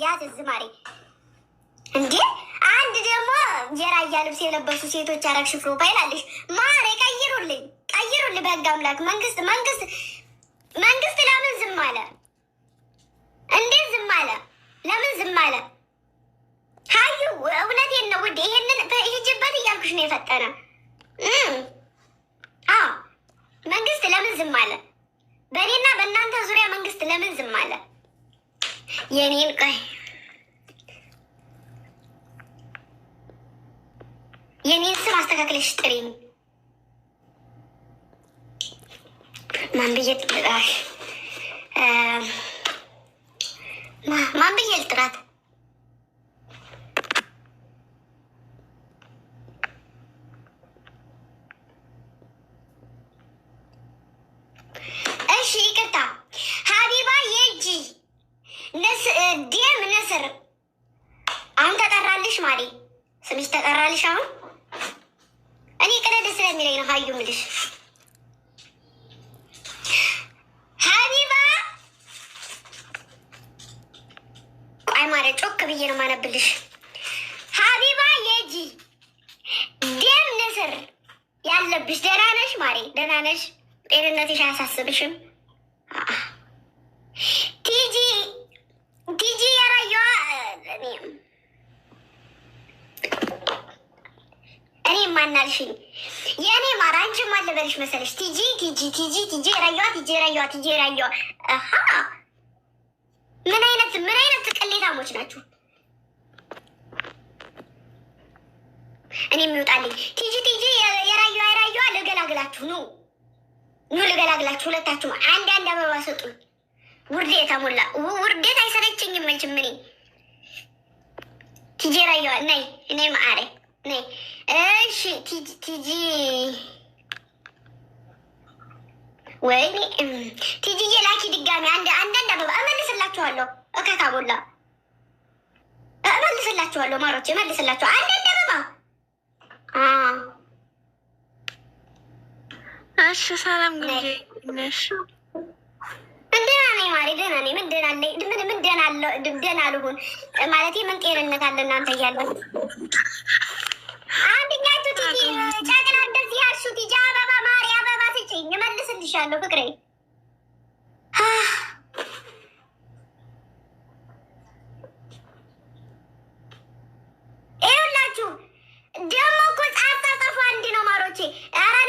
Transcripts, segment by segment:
ያት ዝማሬ እንዴ አንድ ደግሞ የራያ ልብስ የለበሱ ሴቶች አረግሽ ፕሮፋይል አለሽ ማሬ ቀይሩልኝ በህግ አምላክ መንግስት ለምን ዝም አለ? እንዴት ዝም አለ? ለምን ዝም አለ? ሀዩ እውነቴን ነው ውድ ይሄንን ሂጅበት እያልኩሽ ነው የፈጠነ መንግስት ለምን ዝም አለ? በእኔና በእናንተ ዙሪያ መንግስት ለምን ዝም አለ? የኔን ቆይ የኔን ስም አስተካክለሽ ጥሪኝ። ማን ብዬ ልጥራሽ? ማን ብዬ ልጥራት? እሺ ይቅርታ ሀቢባ የእጂ ዲም ነስር አሁን ተጠራልሽ ማሪ ስምሽ ተጠራልሽ አሁን እኔ ቀለል ስለሚለኝ ነው ሀዩ ምልሽ ሀቢባ ቆይ ማሪ ጮክ ብዬ ነው ማነብልሽ ሀቢባ የእጂ ዲም ነስር ያለብሽ ደህና ነሽ ማሪ ደህና ነሽ ጤንነትሽ አያሳስብሽም? ቲጂ የራየዋ እኔ ማናልሽኝ የእኔ ማር አንቺ ማን ልበልሽ መሰለሽ? ቲጂ የራየዋ ምን አይነት ቅሌታሞች ናችሁ? እኔ የሚወጣልኝ ቲጂ የራየዋ ልገላግላችሁ ነው ልገላግላችሁ ሁለታችሁ አንድ አበባ ሰጡኝ። ውርዴ የተሞላ ውርዴት አይሰለችኝም። መቼም እኔ ቲጂ ራየዋ ነይ እኔ ማአሬ ነይ። እሺ ቲጂ ወይኔ ቲጂዬ ላኪ ድጋሚ አንዳንድ አበባ እመልስላችኋለሁ። እከካ ቦላ እመልስላችኋለሁ። ማሮች እመልስላችኋለሁ አንዳንድ አበባ እሺ ሰላም ጊዜ ነሽ? ደህና ነኝ ማሪ ደህና ነኝ። ምን ደህና አለኝ? ምን ደህና አልሆን ማለት ምን ጤንነት አለ እናንተ እያለን አንድኛቱ ቲጂ ጨቅላ እንደዚህ ያልሹ ቲጂ አበባ ማሪ አበባ ስጪኝ እመልስልሻለሁ ፍቅሬ። ይኸውላችሁ ደግሞ እኮ ጻፋ አንድ ነው ማሮቼ። ኧረ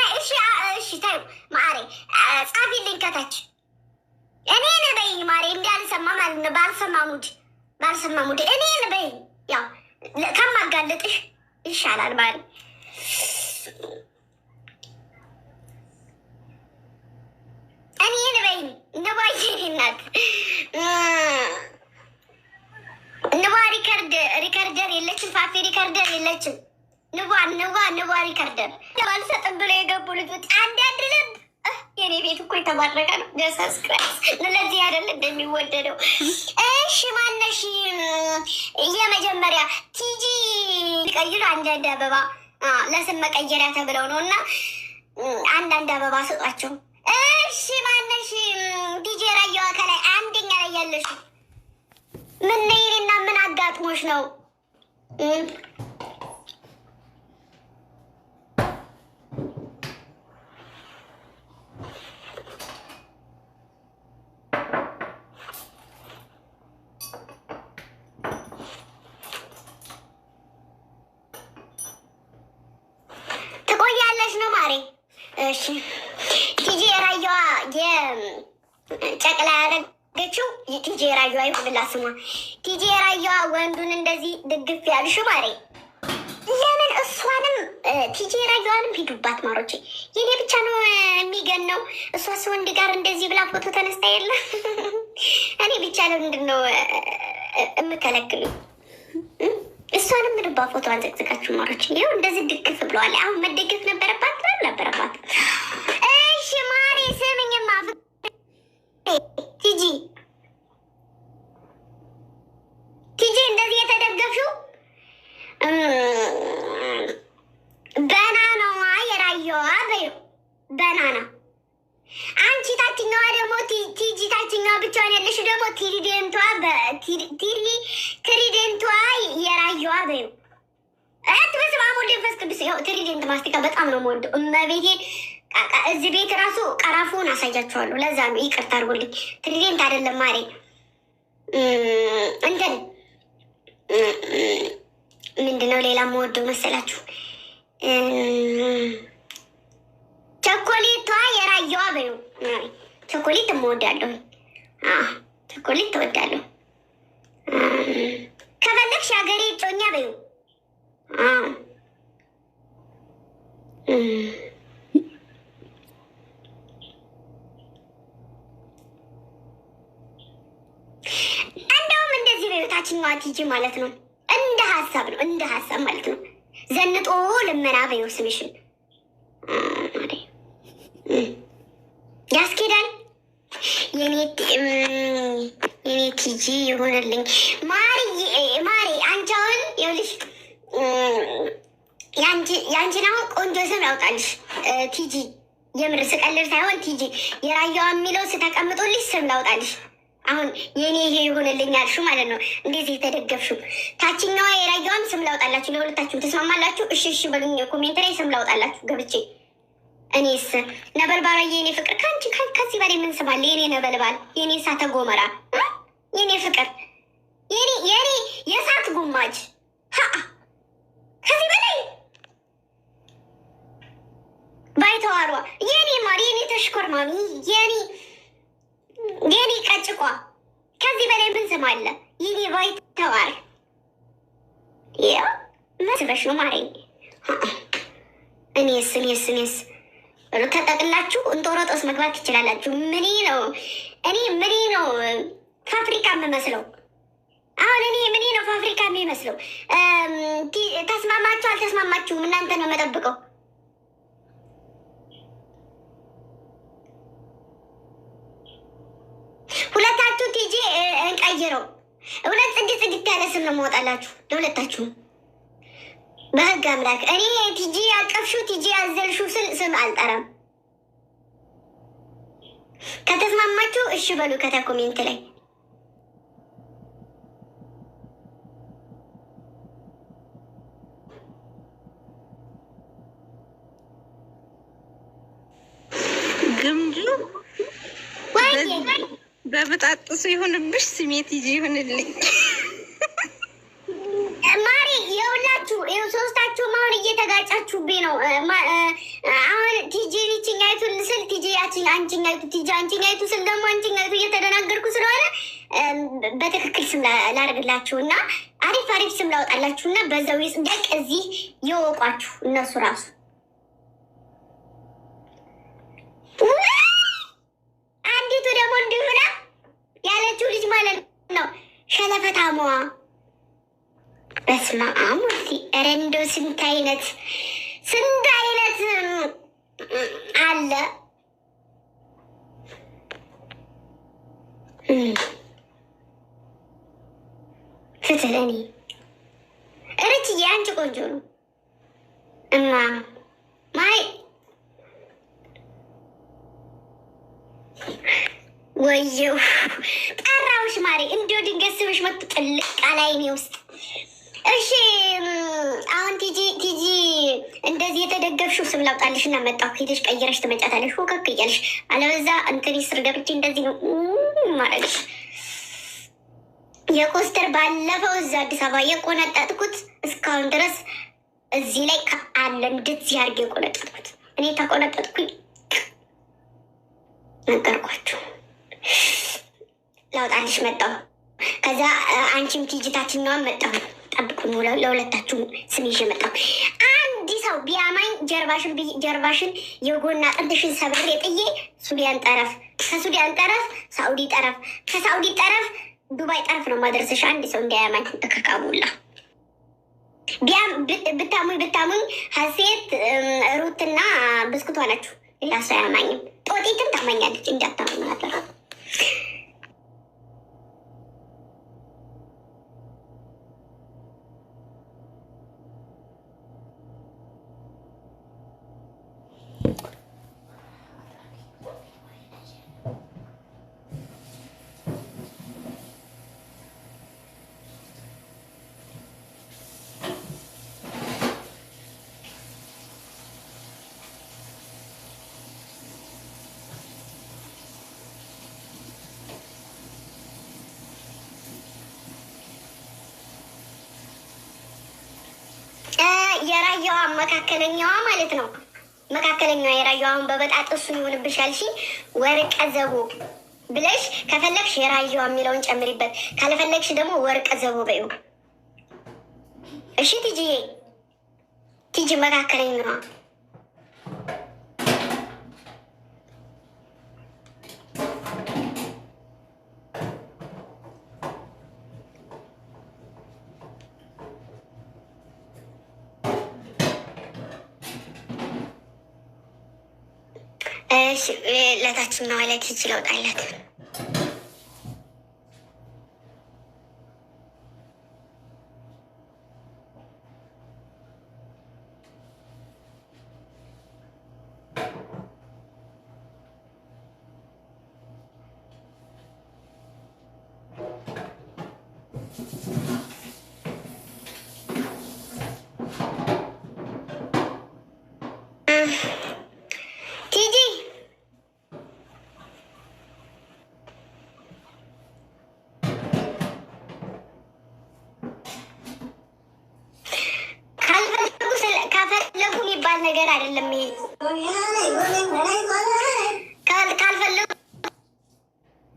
እሺ ታዩ ማሬ ጻፊልኝ ከታች እኔን በይኝ ማሬ እንዳልሰማ ማለት ነው። ባልሰማ ሙድ እኔን በይኝ። ያው ከማጋለጥሽ ይሻላል ማሬ። እኔን በይኝ ንባይናት ንባ ሪከርደር የለችም። ፋፌ ሪከርደር የለችም። ንባ ሪከርደር ባልሰጥም ብሎ የገቡ ልጆች አንዳንድ ልብ የኔ ቤት እኮ የተባረቀ ነው። ጀሰስ ክራይስት ለዚህ አይደል እንደሚወደደው። እሺ ማነሽ የመጀመሪያ ቲጂ ቀይሩ አንዳንድ አበባ ለስም መቀየሪያ ተብለው ነው እና አንዳንድ አበባ ስጧቸው። እሺ ማነሽ ቲጂ ራየዋ ከላይ አንደኛ ላይ ያለሽ ምን ነይና ምን አጋጥሞሽ ነው? ትቆያለሽ ነው ማሬ? እሺ ቲጂ ራየዋ የጨቅላ ያደረገችው ቲጂ ራየዋ ይሁንላት ስሟ። ቲጂ ራየዋ ወንዱን እንደዚህ ድግፍ ያልሽ ማሬ ለምን እሷንም ቲጂ ራየዋንም ሂዱባት ማሮቼ። የኔ ብቻ ነው የሚገነው። እሷስ ወንድ ጋር እንደዚህ ብላ ፎቶ ተነስታ የለ እኔ ብቻ ለምንድን ነው የምከለክሉ? እሷንም ምድባ ፎቶ አንዘቅዝቃችሁ ማሮች። ይኸው እንደዚህ ድግፍ ብለዋል። አሁን መደገፍ ነበረባት ነበረባት። እሺ ማሪ ስምኝማ ቲጂ እንደዚህ የተደገፍሽው በናና የራየዋ በዩ በናና አንቺ ታችኛዋ ደግሞ ቲጂ ታችኛዋ ብቻዋን ያለሽ ደግሞ ቲሪ ደንቷ ቅዱስ ያው ትሪደንት ማስቲካ በጣም ነው የምወደው። እመቤቴ እዚህ ቤት ራሱ ቀራፉን አሳያችኋለሁ። ለዛ ነው ይቅርታ አድርጎልኝ። ትሪደንት አይደለም ማሬ እንትን ምንድነው ሌላ የምወደው መሰላችሁ? ቸኮሌቷ የራየዋ በዩ ቸኮሌት እምወዳለሁ። ቸኮሌት ትወዳለሁ። ከፈለግሽ ሀገሬ ጮኛ በዩ እንደውም እንደዚህ በቤታችኛዋ ቲጂ ማለት ነው። እንደ ሀሳብ ነው፣ እንደ ሀሳብ ማለት ነው። ዘንጦ ልመና በይው ስምሽን ያስኬዳል። የኔ ቲጂ ይሆንልኝ ማሪ አንቺ አሁን ይኸውልሽ የአንቺን አሁን ቆንጆ ስም ያውጣልሽ ቲጂ። የምር ስቀልር ሳይሆን ቲጂ የራያዋ የሚለው ስተቀምጦልሽ ስም ላውጣልሽ። አሁን የኔ ይሄ ይሆንልኝ አልሹ ማለት ነው። እንደዚህ የተደገፍሽው ታችኛዋ የራያዋን ስም ላውጣላችሁ። ለሁለታችሁ ተስማማላችሁ? እሺ እሺ በሉኝ። ኮሜንት ላይ ስም ላውጣላችሁ ገብቼ። እኔስ ነበልባሏ የኔ ፍቅር ከአንቺ ከዚህ በላይ ምን ስም አለ? የኔ ነበልባል፣ የኔ እሳተ ጎመራ፣ የኔ ፍቅር፣ የኔ የእሳት ጉማጅ ከዚህ በላይ ባይተዋሯ፣ የኔ ማር፣ የኔ ተሽኮርማሚ፣ የኔ ቀጭቋ፣ ከዚህ በላይ ምን ስም አለ? የኔ ባይተዋር መስበሽ ነው ማሬ። እኔስ ተጠቅላችሁ እንጦሮጦስ መግባት ትችላላችሁ። እኔ ምን ነው ፋብሪካ የምመስለው? አሁን እኔ ምን ነው ፋብሪካ የሚመስለው? ተስማማችሁ አልተስማማችሁም? እናንተ ነው የምጠብቀው። ሁለታችሁ ቲጂ እንቀይረው። ሁለት ጽድት ያለ ስም ነው የማወጣላችሁ ለሁለታችሁም። በህግ አምላክ እኔ ቲጂ ያቀፍሹ ቲጂ ያዘልሹ ስም አልጠራም። ከተስማማችሁ እሺ በሉ ኮሜንት ላይ። ግምጁ በብጣጥሱ ይሁንብሽ፣ ስሜ ቲጂ ይሁንልኝ። ማሪ የሁላችሁ ይኸው ሶስታችሁም አሁን እየተጋጫችሁብኝ ነው። አሁን ቲጂ ችኛይቱን ስል ቲጂ አንቺኛይቱ ቲጂ አንቺኛይቱ ስል ደግሞ አንቺኛይቱ እየተደናገርኩ ስለሆነ በትክክል ስም ላደርግላችሁ እና አሪፍ ስም ላወጣላችሁ እና በዛው ይጽደቅ። እዚህ የወቋችሁ እነሱ ራሱ አንዲቱ ደግሞ እንዲሁና ያለችው ልጅ ማለት ነው ሸለፈታሟ። በስመ አብ ወልድ ኧረ እንደው ስንት አይነት አለ። ፍትህ ለእኔ እርችዬ፣ አንቺ ቆንጆ ነው እማ ማይ ወየው ጠራውሽ ማሪ። እንዲሁ ድንገት ስምሽ መጡ ጥልቅ አላይኔ ውስጥ። እሺ አሁን ቲጂ እንደዚህ የተደገፍሽው ስም ላውጣልሽ እና መጣሁ። ሄደሽ ቀይረሽ ትመጫታለሽ ሁከክ እያለሽ፣ አለበዛ እንትን ስር ገብቼ እንደዚህ ነው ማረግሽ። የኮስተር ባለፈው እዛ አዲስ አበባ የቆነጠጥኩት እስካሁን ድረስ እዚህ ላይ አለ። እንደዚህ አድርጌ የቆነጠጥኩት እኔ ተቆነጠጥኩኝ። ነገርኳችሁ። ላውጣልሽ መጣሁ። ከዛ አንቺም ቲጂ ታችኛዋን መጣሁ። ጠብቁኝ፣ ለሁለታችሁ ስም ይዤ መጣሁ። አንድ ሰው ቢያማኝ ጀርባሽን የጎና አጥንትሽን ሰብሬ ጥዬ ሱዳን ጠረፍ፣ ከሱዳን ጠረፍ ሳኡዲ ጠረፍ፣ ከሳኡዲ ጠረፍ ዱባይ ጠረፍ ነው ማድረስሽ። አንድ ሰው እንዳያማኝ ተከካቡላ። ብታሙኝ ሀሴት ሩትና ብስኩቷ ናችሁ። ሌላ ሰው አያማኝም። ጦጢትም ታማኛለች። እንዳታማኝ ነበር። የራያዋ መካከለኛዋ ማለት ነው። መካከለኛዋ የራያዋን በበጣጥሱ ይሆንብሽ ያልሽ ወርቀ ዘቦ ብለሽ ከፈለግሽ የራያዋ የሚለውን ጨምሪበት፣ ካልፈለግሽ ደግሞ ወርቀ ዘቦ በይው። እሺ ቲጂዬ፣ ቲጂ መካከለኛዋ ለታችኛዋ ላይ ቲጂ ለውጣለት። ቲጂ ካልፈለጉ የሚባል ነገር አይደለም። ይሄ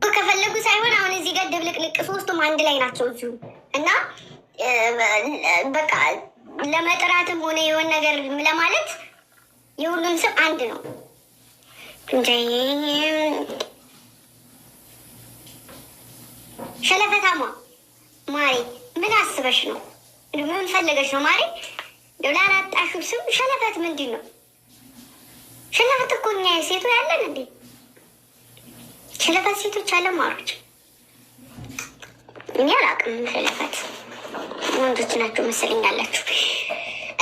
ከፈለጉ ሳይሆን አሁን እዚህ ጋር ድብልቅልቅ ሶስቱም አንድ ላይ ናቸው እዚሁ እና በቃ ለመጥራትም ሆነ የሆነ ነገር ለማለት የሁሉም ስም አንድ ነው እንጂ ሸለፈታማ ማሪ ምን አስበሽ ነው? ምን ፈለገሽ ነው ማሪ? ላላጣሽው ስም ሸለፈት ምንድን ነው? ሸለፈት እኮ እኛ ሴቱ ያለን እንዴ? ሸለፈት ሴቶች አለ ማሮች። እኔ አላውቅም። ሸለፈት ወንዶች ናቸው መሰለኝ ያላችሁ።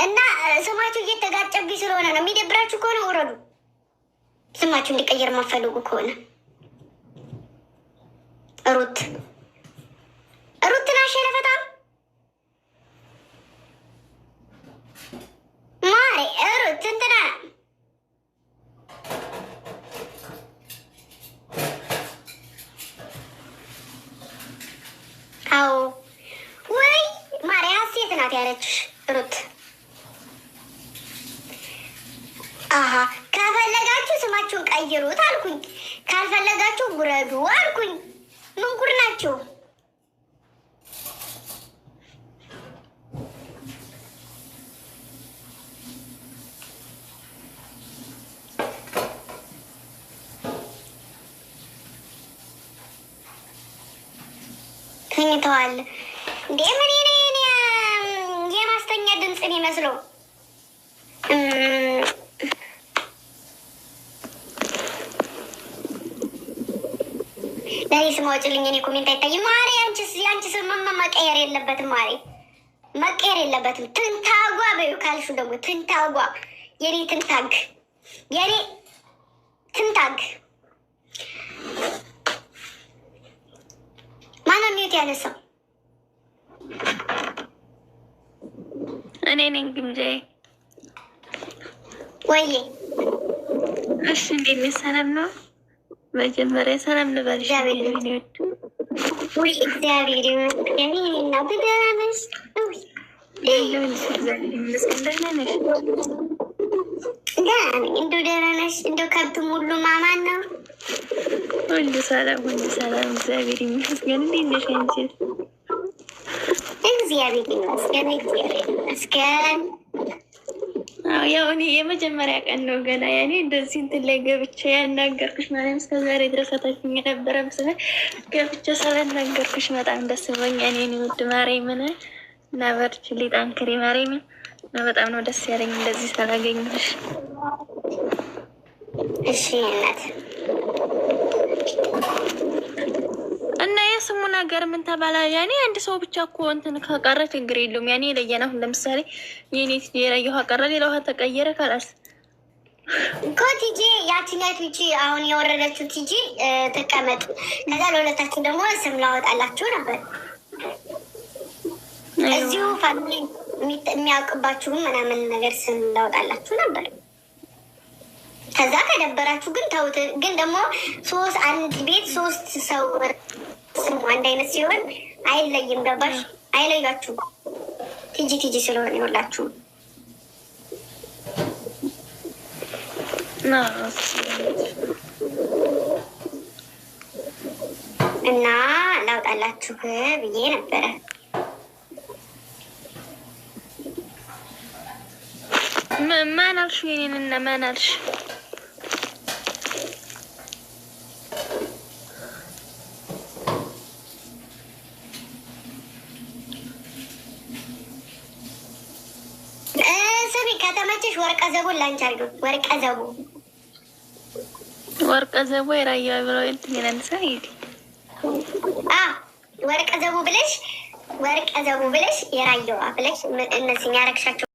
እና ስማችሁ እየተጋጨብኝ ስለሆነ ነው። የሚደብራችሁ ከሆነ ውረዱ። ስማችሁ እንዲቀየር የማትፈልጉ ከሆነ ሩት ሩትና ሸለፈታ ማሪ ሩት እንትና አዎ ወይ ማሪ ሀሴት ናት ያለችሽ ሩት። አሀ ከፈለጋችሁ ስማችሁን ቀይሩት አልኩኝ፣ ካልፈለጋችሁ ጉረዱ አልኩኝ። ምን ጉድ ናችሁ? ተኝተዋል እንዴ? ምን የማስተኛ ድምፅ ነው ይመስለው? ለኔ ስም አውጪልኝ። እኔ ኮሜንት አይታይም። ማሪ አንቺ ስም መቀየር የለበትም። ማሪ መቀየር የለበትም። ትንታጓ በይው ካልሹ ደግሞ ትንታጓ፣ የኔ ትንታግ፣ የኔ ትንታግ። ማነው ሚዩት ያነሳው? እኔ ነኝ ግምጃዬ። ወይዬ እሺ፣ እንዴት ነሽ? ሰላም ነው? መጀመሪያ ሰላም ልበልሽ። ወይ እግዚአብሔር ይመስገን። እናት ደህና ነሽ? ደህና ነሽ? እንደው ደህና ነሽ? እንደው ከብቱም ሁሉ ማማን ነው? ሁሉ ሰላም፣ ሁሉ ሰላም፣ እግዚአብሔር ይመስገን። እንዴት ነሽ አንቺ? እግዚአብሔር ይመስገን፣ እግዚአብሔር ይመስገን። ያው እኔ የመጀመሪያ ቀን ነው ገና ያኔ እንደዚህ እንትን ላይ ገብቼ ያናገርኩሽ ማለት እስከ ዛሬ ድረስ ታችኝ የነበረ ምስለ ገብቼ ስላናገርኩሽ በጣም ደስ ብሎኛል። እኔ ውድ ማርያምን እና በርቺልኝ፣ ጠንክሪ ማርያምን እና በጣም ነው ደስ ያለኝ እንደዚህ ስላገኘሁሽ። እሺ እናት እና የስሙ ነገር ምን ተባለ? ያኔ አንድ ሰው ብቻ እኮ እንትን ከቀረ ችግር የለውም። ያኔ ለየና አሁን ለምሳሌ የኔ የራየው ቀረ ሌላው ተቀየረ ካላስ እኮ ቲጂ ያቺኛት ቲጂ አሁን የወረደችው ቲጂ ተቀመጥ። ከዛ ለሁለታችሁ ደግሞ ስም ላወጣላችሁ ነበር እዚሁ ፋሚሊ የሚያውቅባችሁም ምናምን ነገር ስም ላወጣላችሁ ነበር። ከዛ ከደበራችሁ ግን ተውት። ግን ደግሞ አንድ ቤት ሶስት ሰው ስሙ አንድ አይነት ሲሆን አይለይም። ገባሽ? አይለያችሁም። ቲጂ ቲጂ ስለሆነ ይኸውላችሁ እና ላውጣላችሁ ብዬ ነበረ። ማን አልሽ? የኔንና ማን አልሽ? ስሚ ከተመቸሽ ወርቀ ዘቡን ላንቺ አድርገው። ወርቀ ዘቡ ወርቀ ዘቡ የራያ ብለው እንትን ይላል ሳይዲ ወርቀ ዘቡ ብለሽ የራየዋ ብለሽ እነዚህ ያረግሻቸው